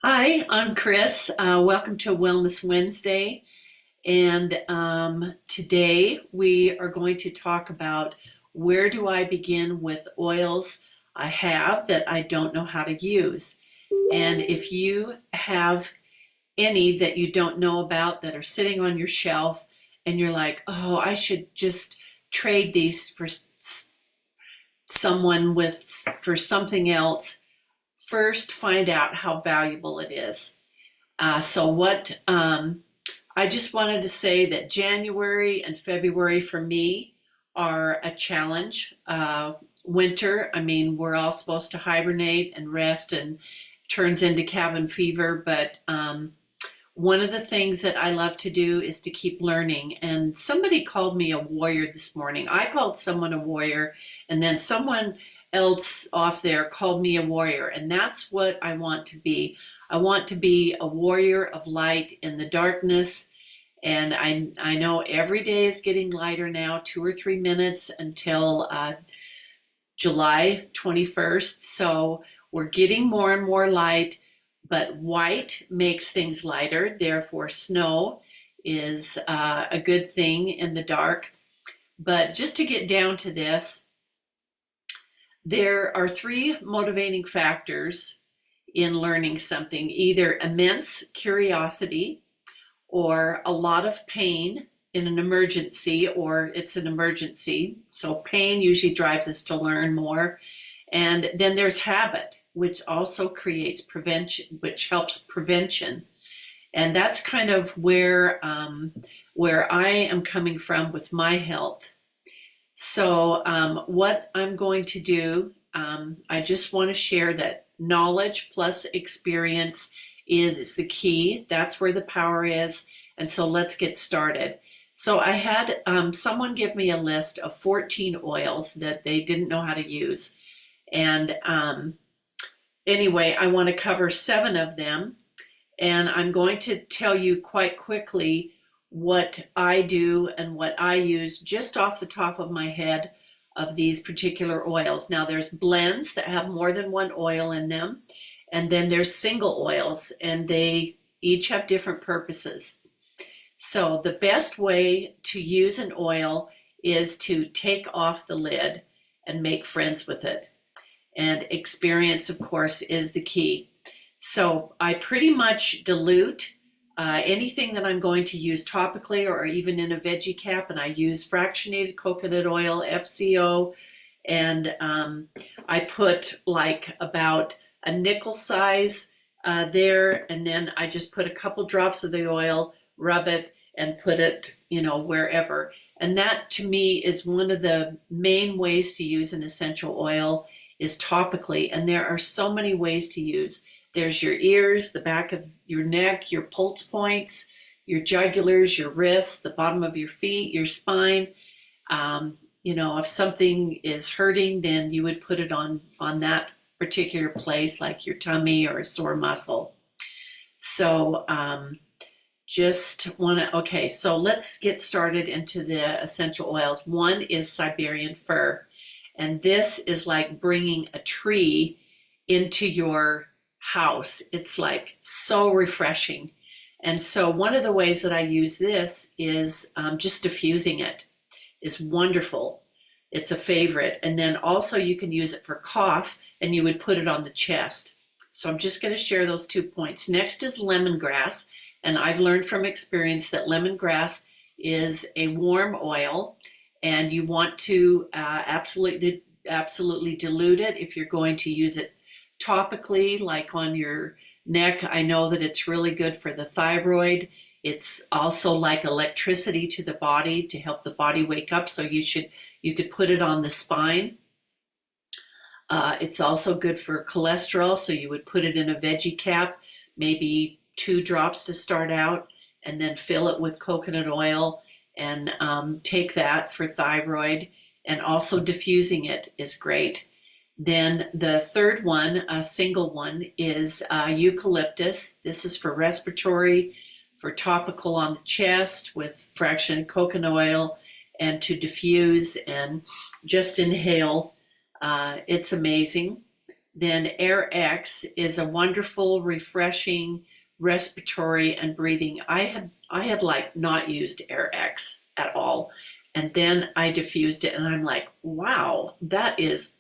Hi, I'm Chris. Welcome to Wellness Wednesday. And today we are going to talk about where do I begin with oils I have that I don't know how to use. And if you have any that you don't know about that are sitting on your shelf and you're like, oh, I should just trade these for someone with for something else, first find out how valuable it is. I just wanted to say that January and February for me are a challenge. Winter, I mean, we're all supposed to hibernate and rest and turns into cabin fever, but one of the things that I love to do is to keep learning. And somebody called me a warrior this morning. I called someone a warrior, and then someone else off there called me a warrior. And that's what I want to be. I want to be a warrior of light in the darkness. And I know every day is getting lighter now, 2 or 3 minutes until July 21st. So we're getting more and more light, but white makes things lighter. Therefore, snow is a good thing in the dark. But just to get down to this, there are three motivating factors in learning something: either immense curiosity, or a lot of pain in an emergency, or it's an emergency. So pain usually drives us to learn more. And then there's habit, which also creates prevention, which helps prevention. And that's kind of where I am coming from with my health. So what I'm going to do, I just want to share that knowledge plus experience is the key. That's where the power is. And so let's get started. So I had someone give me a list of 14 oils that they didn't know how to use. And anyway, I want to cover 7 of them. And I'm going to tell you quite quickly what I do and what I use just off the top of my head of these particular oils. Now, there's blends that have more than one oil in them, and then there's single oils, and they each have different purposes. So the best way to use an oil is to take off the lid and make friends with it. And experience, of course, is the key. So I pretty much dilute anything that I'm going to use topically or even in a veggie cap, and I use fractionated coconut oil, FCO, and I put like about a nickel size there, and then I just put a couple drops of the oil, rub it, and put it, wherever. And that to me is one of the main ways to use an essential oil is topically, and there are so many ways to use. There's your ears, the back of your neck, your pulse points, your jugulars, your wrists, the bottom of your feet, your spine. If something is hurting, then you would put it on that particular place, like your tummy or a sore muscle. So okay, so let's get started into the essential oils. One is Siberian fir, and this is like bringing a tree into your house. It's like so refreshing. And so one of the ways that I use this is just diffusing it is wonderful. It's a favorite. And then also you can use it for cough, and you would put it on the chest. So I'm just going to share those 2 points. Next is lemongrass. And I've learned from experience that lemongrass is a warm oil, and you want to absolutely dilute it if you're going to use it topically, like on your neck. I know that it's really good for the thyroid. It's also like electricity to the body to help the body wake up. So you could put it on the spine. It's also good for cholesterol. So you would put it in a veggie cap, maybe 2 drops to start out, and then fill it with coconut oil and take that for thyroid. And also diffusing it is great. Then the third one, a single one, is eucalyptus. This is for respiratory, for topical on the chest with fractionated coconut oil, and to diffuse and just inhale. It's amazing. then Air X is a wonderful, refreshing respiratory and breathing. I had like not used Air X at all. And then I diffused it and I'm like, wow, that is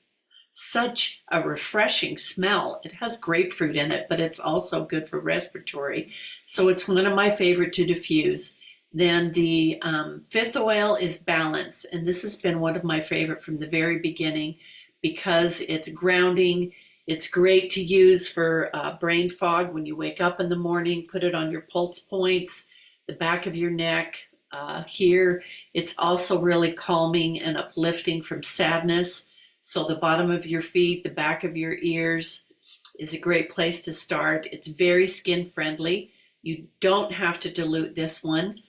such a refreshing smell. It has grapefruit in it, but it's also good for respiratory. So it's one of my favorite to diffuse. Then the fifth oil is Balance. And this has been one of my favorite from the very beginning because it's grounding. It's great to use for brain fog when you wake up in the morning. Put it on your pulse points, the back of your neck, here. It's also really calming and uplifting from sadness. So the bottom of your feet, the back of your ears is a great place to start. It's very skin friendly. You don't have to dilute this one.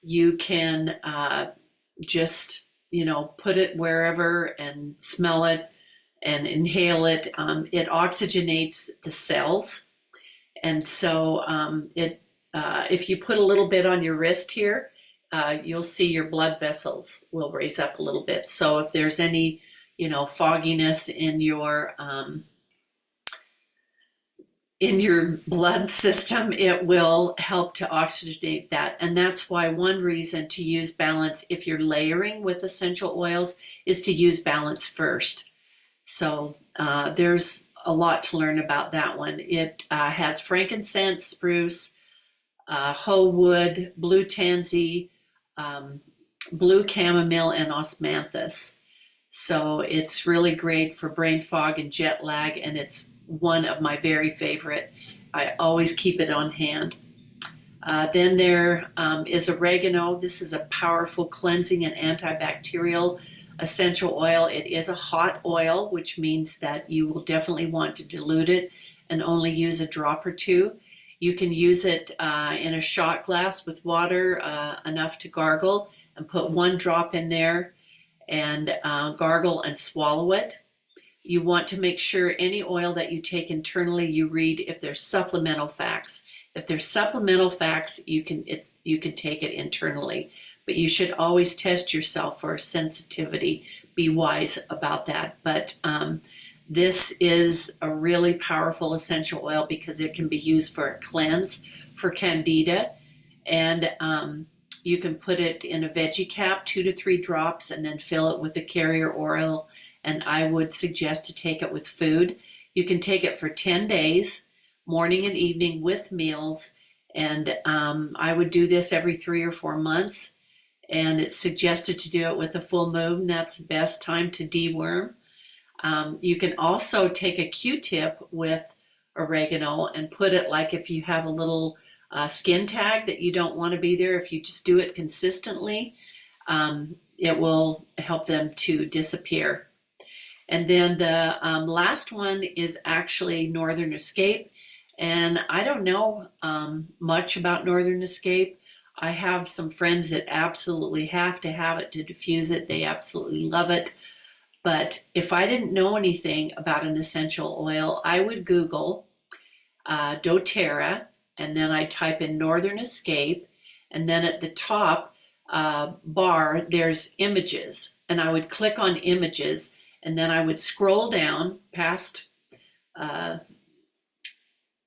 You can just, put it wherever and smell it and inhale it. It oxygenates the cells. And so if you put a little bit on your wrist here, you'll see your blood vessels will raise up a little bit. So if there's any, fogginess in your blood system, it will help to oxygenate that. And that's why one reason to use Balance if you're layering with essential oils is to use Balance first. So there's a lot to learn about that one. It has frankincense, spruce, hoe wood, blue tansy, blue chamomile, and osmanthus. So it's really great for brain fog and jet lag, and it's one of my very favorite. I always keep it on hand. Then there is oregano. This is a powerful cleansing and antibacterial essential oil. It is a hot oil, which means that you will definitely want to dilute it and only use a drop or two. You can use it in a shot glass with water, enough to gargle, and put one drop in there and gargle and swallow it. You want to make sure any oil that you take internally, you read if there's supplemental facts. If there's supplemental facts, you can take it internally, but you should always test yourself for sensitivity. Be wise about that. But this is a really powerful essential oil because it can be used for a cleanse for candida, and you can put it in a veggie cap, 2 to 3 drops, and then fill it with the carrier oil. And I would suggest to take it with food. You can take it for 10 days, morning and evening with meals. And I would do this every 3 or 4 months. And it's suggested to do it with a full moon. That's the best time to deworm. You can also take a Q-tip with oregano and put it, like if you have a little skin tag that you don't want to be there, if you just do it consistently, it will help them to disappear. And then the last one is actually Northern Escape. And I don't know much about Northern Escape. I have some friends that absolutely have to have it to diffuse it. They absolutely love it. But if I didn't know anything about an essential oil, I would Google doTERRA, and then I type in Northern Escape, and then at the top bar, there's images. And I would click on images, and then I would scroll down past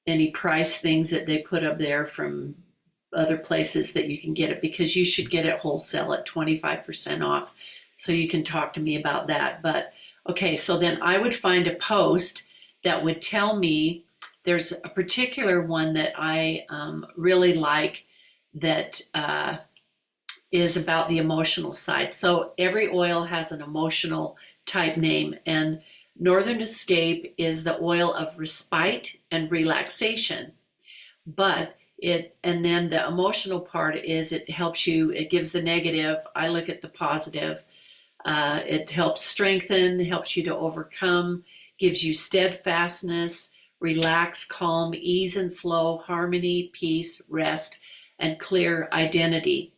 any price things that they put up there from other places that you can get it, because you should get it wholesale at 25% off. So you can talk to me about that. But okay, so then I would find a post that would tell me there's a particular one that I really like that is about the emotional side. So every oil has an emotional type name, and Northern Escape is the oil of respite and relaxation. But and then the emotional part is it helps you, it gives the negative. I look at the positive. It helps strengthen, helps you to overcome, gives you steadfastness, relax, calm, ease and flow, harmony, peace, rest, and clear identity.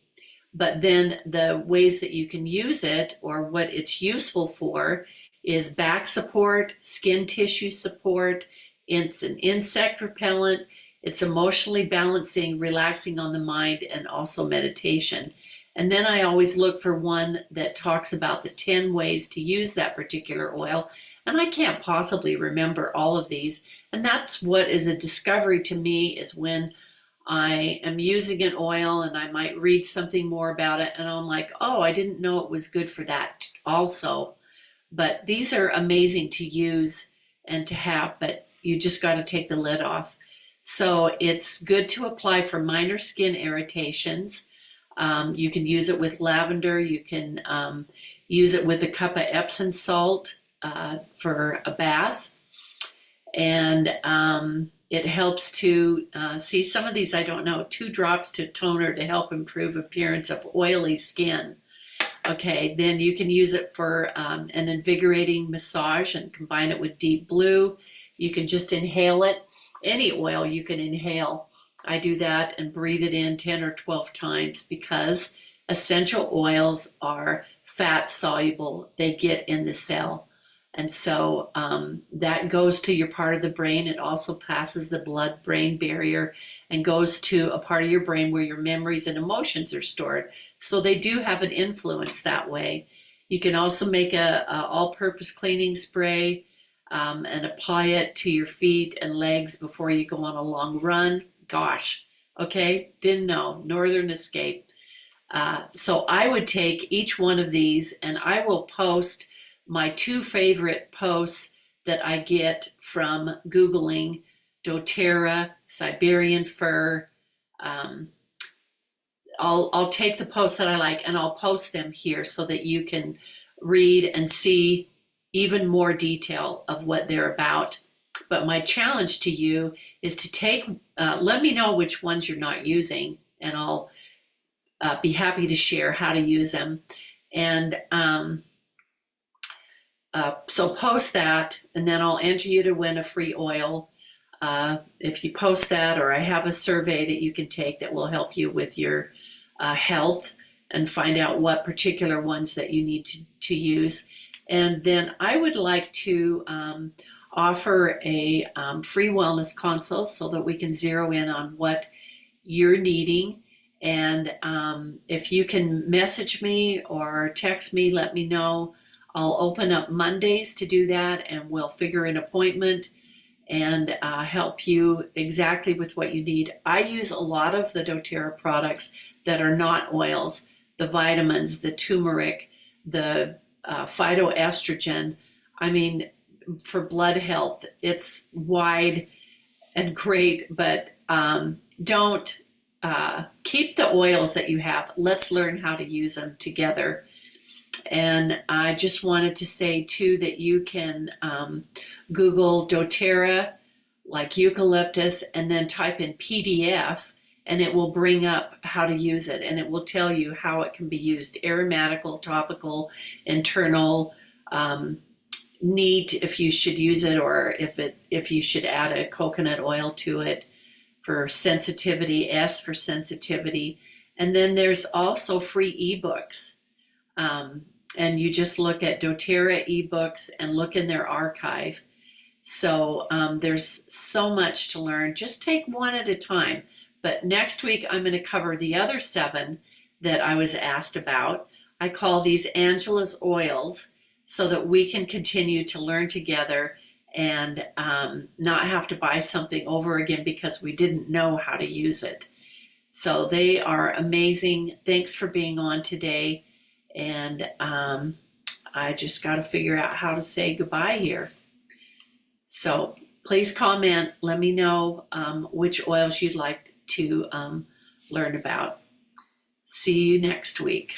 But then the ways that you can use it, or what it's useful for, is back support, skin tissue support. It's an insect repellent. It's emotionally balancing, relaxing on the mind, and also meditation. And then I always look for one that talks about the 10 ways to use that particular oil. And I can't possibly remember all of these. And that's what is a discovery to me, is when I am using an oil and I might read something more about it and I'm like, oh, I didn't know it was good for that also. But these are amazing to use and to have, but you just got to take the lid off. So it's good to apply for minor skin irritations. You can use it with lavender. You can use it with a cup of Epsom salt for a bath. And it helps to see some of these, I don't know, 2 drops to toner to help improve appearance of oily skin. Okay, then you can use it for an invigorating massage and combine it with Deep Blue. You can just inhale it. Any oil you can inhale. I do that and breathe it in 10 or 12 times because essential oils are fat soluble. They get in the cell. And so that goes to your part of the brain. It also passes the blood-brain barrier and goes to a part of your brain where your memories and emotions are stored. So they do have an influence that way. You can also make a all-purpose cleaning spray and apply it to your feet and legs before you go on a long run. Gosh, okay, didn't know. Northern Escape. So I would take each one of these and I will post my 2 favorite posts that I get from Googling doTERRA, Siberian fir. I'll take the posts that I like and I'll post them here so that you can read and see even more detail of what they're about. But my challenge to you is to take, let me know which ones you're not using, and I'll be happy to share how to use them. And so post that, and then I'll enter you to win a free oil. If you post that, or I have a survey that you can take that will help you with your health and find out what particular ones that you need to use. And then I would like to offer a free wellness consult so that we can zero in on what you're needing. And if you can message me or text me, let me know. I'll open up Mondays to do that, and we'll figure an appointment and help you exactly with what you need. I use a lot of the doTERRA products that are not oils, the vitamins, the turmeric, the phytoestrogen. I mean, for blood health, it's wide and great, but don't keep the oils that you have. Let's learn how to use them together. And I just wanted to say too that you can Google doTERRA, like eucalyptus, and then type in PDF, and it will bring up how to use it, and it will tell you how it can be used: aromatical, topical, internal, neat if you should use it, or if you should add a coconut oil to it for sensitivity, S for sensitivity. And then there's also free ebooks. And you just look at doTERRA ebooks and look in their archive. So there's so much to learn. Just take one at a time. But next week, I'm going to cover the other 7 that I was asked about. I call these Angela's Oils, so that we can continue to learn together and not have to buy something over again because we didn't know how to use it. So they are amazing. Thanks for being on today. And I just got to figure out how to say goodbye here. So please comment. Let me know which oils you'd like to learn about. See you next week.